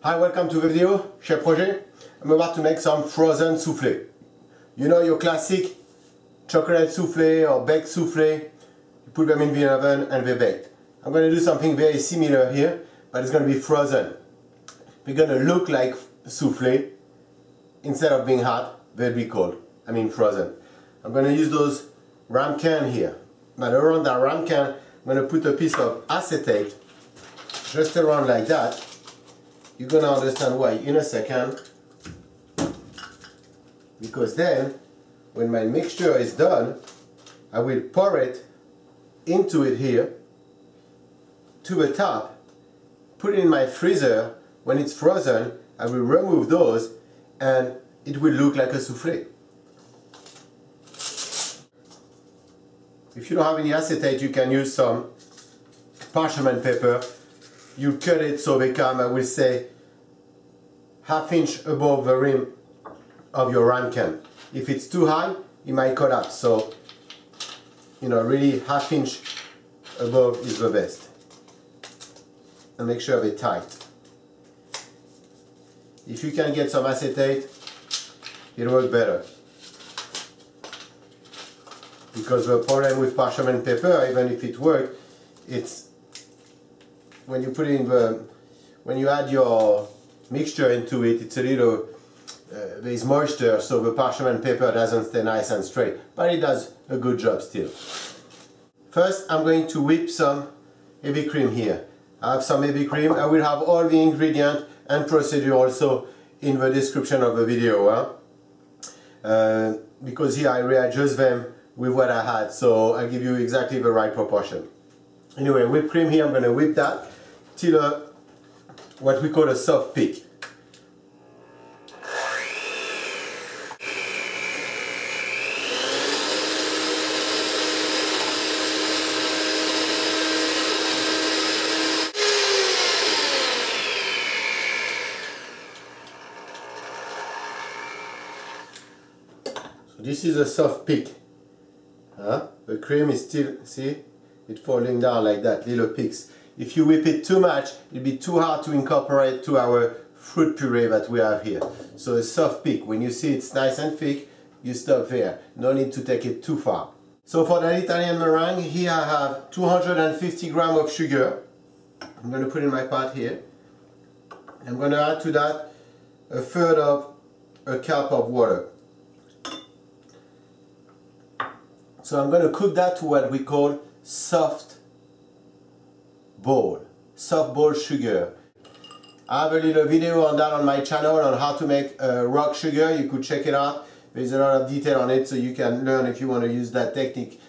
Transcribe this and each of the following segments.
Hi, welcome to the video, Chef Roger. I'm about to make some frozen soufflé. You know your classic chocolate soufflé or baked soufflé. You put them in the oven and they're baked. I'm going to do something very similar here, but it's going to be frozen. They're going to look like soufflé. Instead of being hot, they'll be cold. I mean frozen. I'm going to use those ramekin here. But around that ramekin, I'm going to put a piece of acetate just around like that. You're going to understand why in a second. Because then, when my mixture is done, I will pour it into it here, to the top, put it in my freezer. When it's frozen, I will remove those and it will look like a soufflé. If you don't have any acetate, you can use some parchment paper. You cut it so they come, I will say, ½ inch above the rim of your ramekin. If it's too high, it might collapse. So, you know, really ½ inch above is the best. And make sure they're tight. If you can get some acetate, it'll work better. Because the problem with parchment paper, even if it works, it's when you put it in when you add your mixture into it, it's a little, there's moisture, so the parchment paper doesn't stay nice and straight, but it does a good job still. First, I'm going to whip some heavy cream here. I have some heavy cream. I will have all the ingredients and procedure also in the description of the video, because here I readjust them with what I had, so I'll give you exactly the right proportion. Anyway, whipped cream here, I'm going to whip that till what we call a soft peak. So this is a soft peak. The cream is still, see, it's falling down like that, little peaks. If you whip it too much, it'll be too hard to incorporate to our fruit puree that we have here. So a soft peak, when you see it's nice and thick, you stop there. No need to take it too far. So for the Italian meringue, here I have 250 grams of sugar. I'm going to put in my pot here. I'm going to add to that 1/3 of a cup of water. So I'm going to cook that to what we call soft bowl sugar. I have a little video on that on my channel on how to make rock sugar. You could check it out. There's a lot of detail on it, so you can learn if you want to use that technique.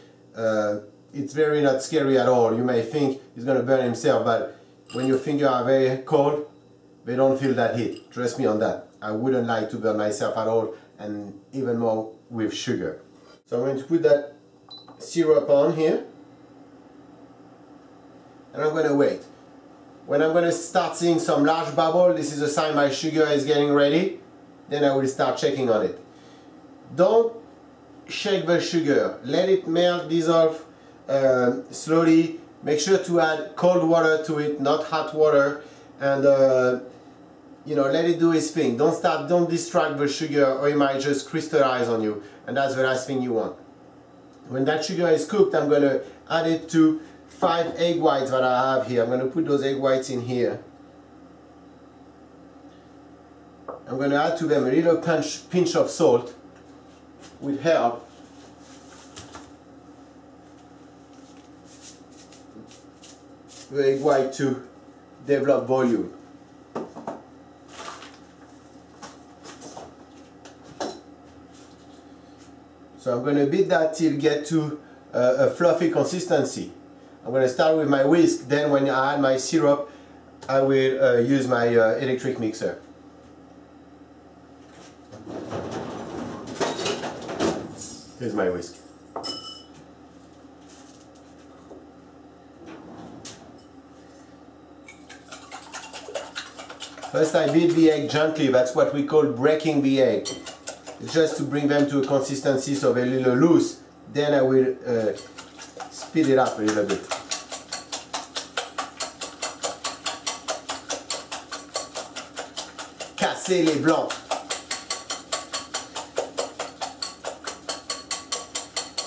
It's very not scary at all. You may think he's going to burn himself, but when your fingers are very cold, they don't feel that heat. Trust me on that. I wouldn't like to burn myself at all, and even more with sugar. So I'm going to put that syrup on here. And I'm going to wait. When I'm going to start seeing some large bubble, this is a sign my sugar is getting ready. Then I will start checking on it. Don't shake the sugar. Let it melt, dissolve slowly. Make sure to add cold water to it, not hot water. And you know, let it do its thing. Don't distract the sugar, or it might just crystallize on you. And that's the last thing you want. When that sugar is cooked, I'm going to add it to 5 egg whites that I have here. I'm going to put those egg whites in here. I'm going to add to them a little pinch of salt with help. The egg white to develop volume. So I'm going to beat that till get to a fluffy consistency. I'm going to start with my whisk, then when I add my syrup, I will use my electric mixer. Here's my whisk. First I beat the egg gently, that's what we call breaking the egg. It's just to bring them to a consistency so they're a little loose. Then I will speed it up a little bit. casser les blancs.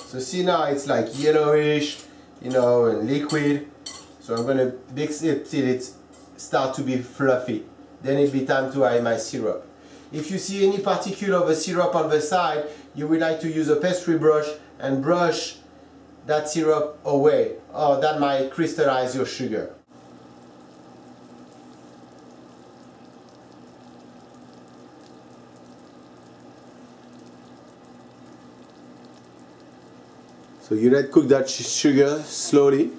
So see now it's like yellowish, you know, and liquid. So I'm going to mix it till it starts to be fluffy. Then it'll be time to add my syrup. If you see any particle of a syrup on the side, you would like to use a pastry brush and brush that syrup away, or that might crystallize your sugar. So you let cook that sugar slowly,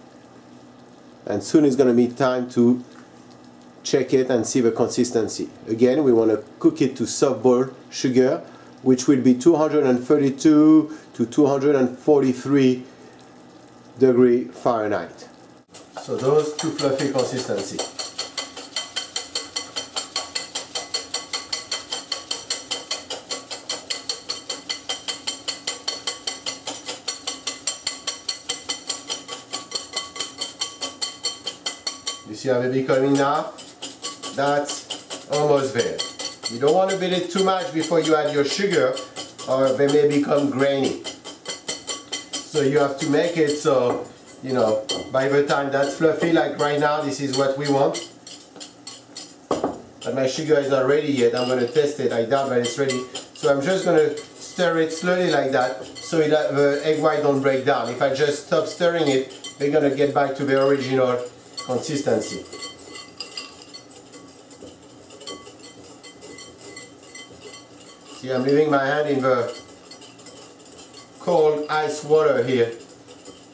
and soon it's going to be time to check it and see the consistency. Again, we want to cook it to soft boil sugar, which will be 232 to 243 degree Fahrenheit. So those two fluffy consistency. You see how they becoming now? That's almost there. You don't want to beat it too much before you add your sugar, or they may become grainy. So you have to make it so, you know, by the time that's fluffy, like right now, this is what we want. But my sugar is not ready yet. I'm going to test it. I doubt that it's ready. So I'm just going to stir it slowly like that, so the egg white don't break down. If I just stop stirring it, they're going to get back to the original consistency. See, I'm leaving my hand in the cold ice water here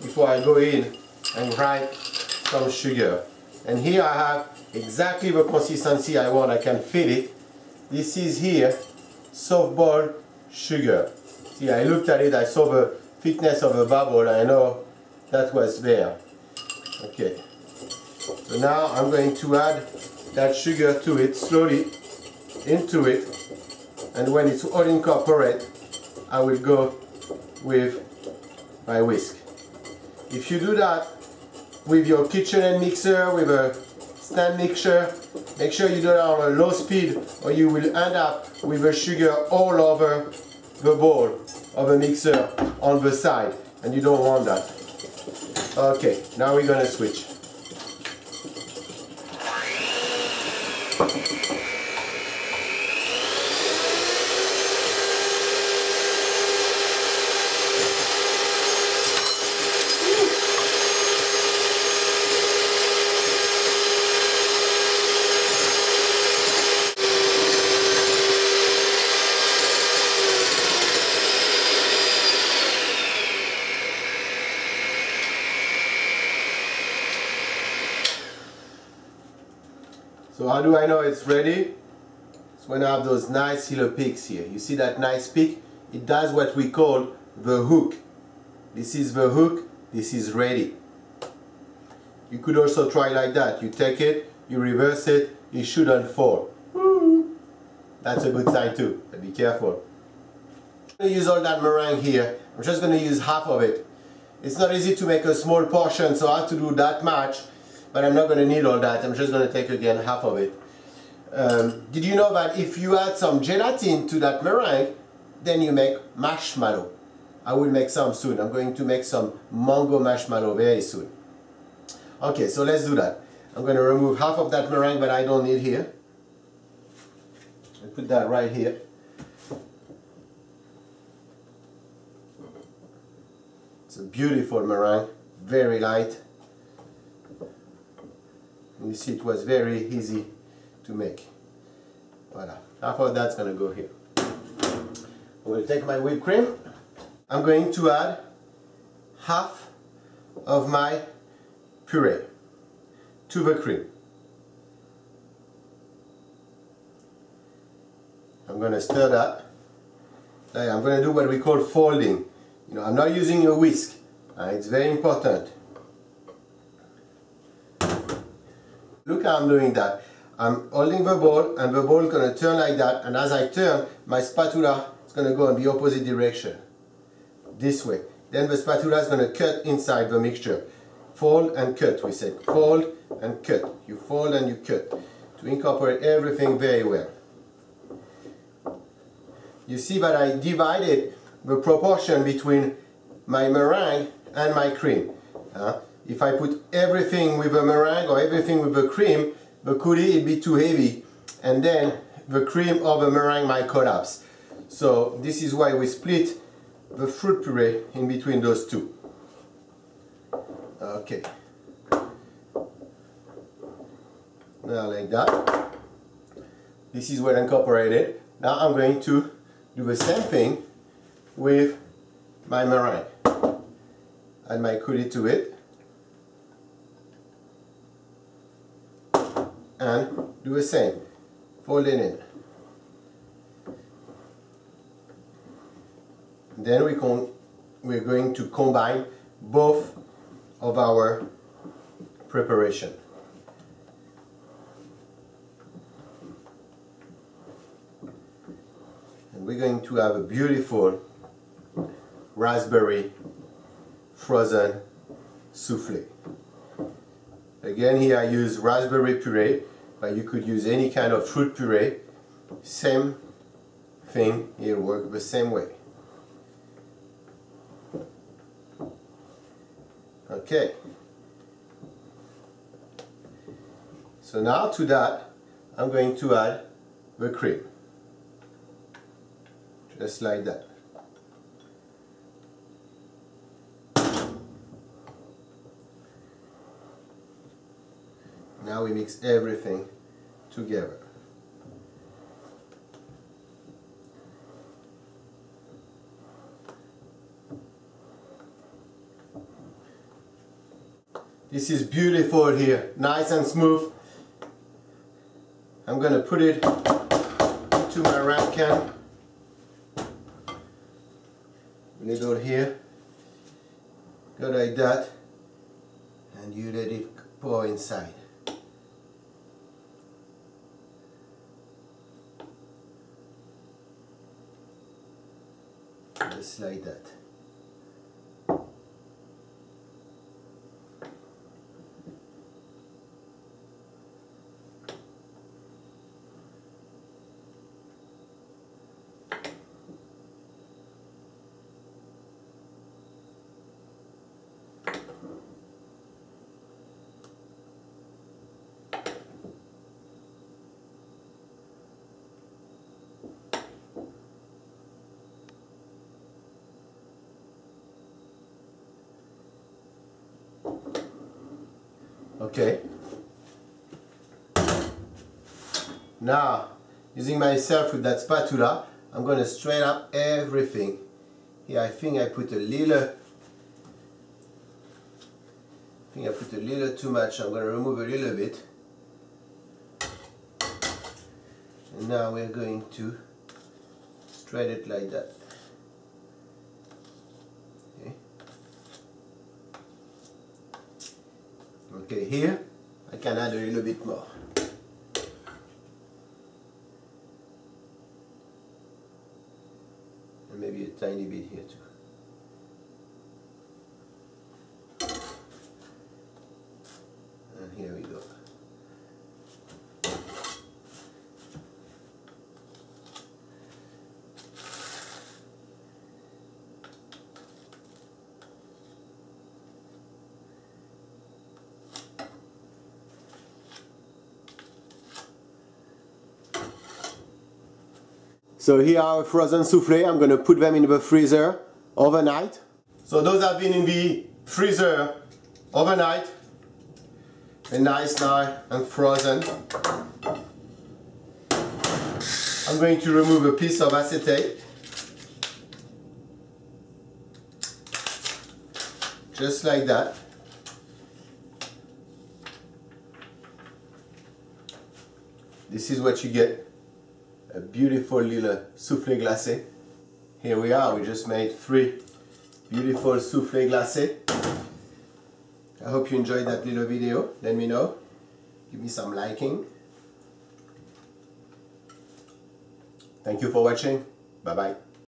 before I go in and grind some sugar. And here I have exactly the consistency I want. I can feel it. This is here soft boiled sugar. See, I looked at it, I saw the thickness of the bubble, I know that was there. Okay. So now I'm going to add that sugar to it slowly, into it, and when it's all incorporated, I will go with my whisk. If you do that with your KitchenAid mixer, with a stand mixer, make sure you do it on a low speed, or you will end up with the sugar all over the bowl of a mixer on the side, and you don't want that. Okay, now we're going to switch. So how do I know it's ready? It's when I have those nice little peaks here. You see that nice peak? It does what we call the hook. This is the hook, this is ready. You could also try like that. You take it, you reverse it, it shouldn't fall. That's a good sign too, but be careful. I'm going to use all that meringue here. I'm just going to use half of it. It's not easy to make a small portion, so I have to do that much. But I'm not going to need all that. I'm just going to take again half of it. Did you know that if you add some gelatin to that meringue, then you make marshmallow? I will make some soon. I'm going to make some mango marshmallow very soon. Okay, so let's do that. I'm going to remove half of that meringue that I don't need here. And put that right here. It's a beautiful meringue, very light. You see, it was very easy to make. Voila. Half of that's going to go here. I'm going to take my whipped cream. I'm going to add half of my puree to the cream. I'm going to stir that. I'm going to do what we call folding. You know, I'm not using a whisk. It's very important. Look how I'm doing that. I'm holding the bowl, and the bowl is going to turn like that, and as I turn, my spatula is going to go in the opposite direction. This way. Then the spatula is going to cut inside the mixture. Fold and cut, we said. Fold and cut. You fold and you cut. To incorporate everything very well. you see that I divided the proportion between my meringue and my cream. If I put everything with the meringue or everything with the cream, the coulis will be too heavy, and then the cream or the meringue might collapse. So this is why we split the fruit puree in between those two. Okay. Now like that. This is well incorporated. Now I'm going to do the same thing with my meringue. Add my coulis to it. And do the same. Fold it in. Then we're going to combine both of our preparation. And we're going to have a beautiful raspberry frozen souffle. Again, here I use raspberry puree, but you could use any kind of fruit puree. Same thing, here works the same way. Okay. So now to that, I'm going to add the cream. Just like that. Now we mix everything together. This is beautiful here, nice and smooth. I'm going to put it into my ramekin. Little here, go like that, and you let it pour inside. Just like that. Okay. Now, using myself with that spatula, I'm going to straighten up everything. Here I think I put a little too much. I'm going to remove a little bit. And now we're going to straighten it like that. Okay, here I can add a little bit more. And maybe a tiny bit here too. And here we go. So here are frozen soufflé. I'm going to put them in the freezer overnight. So those have been in the freezer overnight. And nice now and frozen. I'm going to remove a piece of acetate. Just like that. This is what you get. A beautiful little soufflé glacé. Here we are, we just made 3 beautiful soufflé glacé. I hope you enjoyed that little video. Let me know. Give me some liking. Thank you for watching. Bye bye.